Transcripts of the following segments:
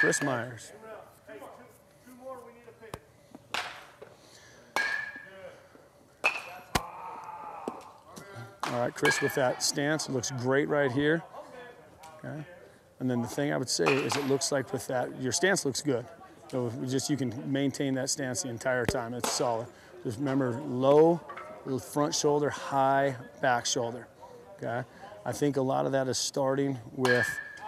Chris Meiers. All right, Chris with that stance, it looks great right here. Okay. And then the thing I would say is it looks like with that, your stance looks good. So just you can maintain that stance the entire time. It's solid. Just remember low front shoulder, high back shoulder. Okay. I think a lot of that is starting with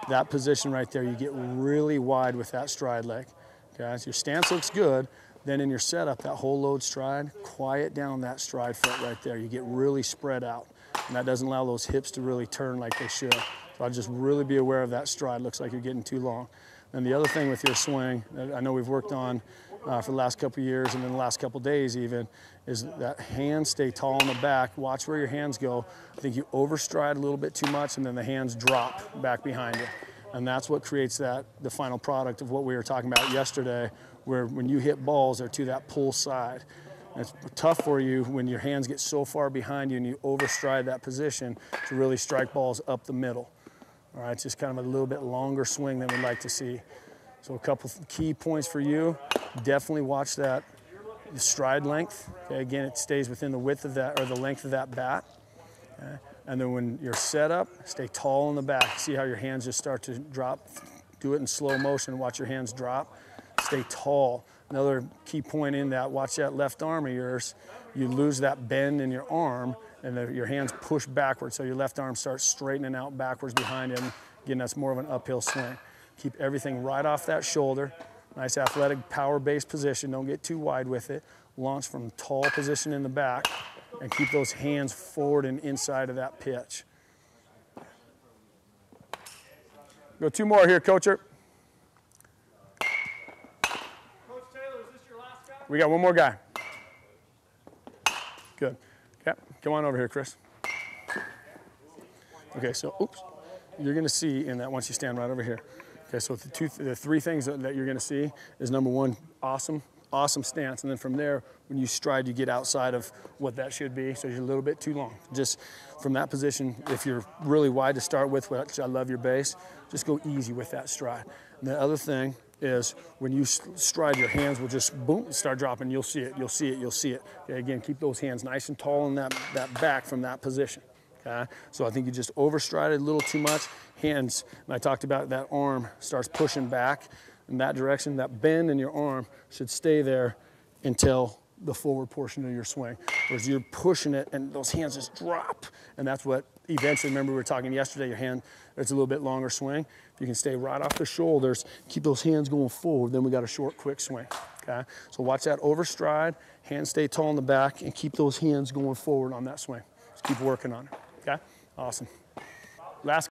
that position right there. You get really wide with that stride leg. Okay. So your stance looks good. Then in your setup, that whole load stride, quiet down that stride foot right there. You get really spread out. And that doesn't allow those hips to really turn like they should. So I'll just really be aware of that stride. Looks like you're getting too long. And the other thing with your swing that I know we've worked on for the last couple of years and then the last couple of days even, is that hands stay tall in the back. Watch where your hands go. I think you overstride a little bit too much and then the hands drop back behind you. And that's what creates the final product of what we were talking about yesterday, where when you hit balls, they're to that pull side. And it's tough for you when your hands get so far behind you and you overstride that position to really strike balls up the middle. All right, it's just kind of a little bit longer swing than we'd like to see. So a couple key points for you. Definitely watch that the stride length. Okay, again, it stays within the width of that or the length of that bat. Okay? And then when you're set up, stay tall in the back. See how your hands just start to drop? Do it in slow motion. Watch your hands drop. Stay tall. Another key point in that, watch that left arm of yours. You lose that bend in your arm and your hands push backwards. So your left arm starts straightening out backwards behind him. Again, that's more of an uphill swing. Keep everything right off that shoulder. Nice athletic power-based position. Don't get too wide with it. Launch from tall position in the back and keep those hands forward and inside of that pitch. Go two more here, Coacher. We got one more guy. Good. Okay, come on over here, Chris. Okay, so, oops. You're gonna see in that once you stand right over here. Okay, so the three things that you're gonna see is number one, awesome stance. And then from there, when you stride, you get outside of what that should be. So you're a little bit too long. Just from that position, if you're really wide to start with, which I love your base, just go easy with that stride. And the other thing is when you stride, your hands will just boom, start dropping. You'll see it, you'll see it, you'll see it. Okay, again, keep those hands nice and tall in that back from that position. Okay? So I think you just overstrided a little too much. Hands, and I talked about that arm starts pushing back in that direction. That bend in your arm should stay there until the forward portion of your swing. Whereas you're pushing it and those hands just drop. And that's what eventually, remember we were talking yesterday, your hand, it's a little bit longer swing. If you can stay right off the shoulders, keep those hands going forward, then we got a short, quick swing. Okay? So watch that overstride, hands stay tall in the back, and keep those hands going forward on that swing. Just keep working on it. Okay? Awesome. Last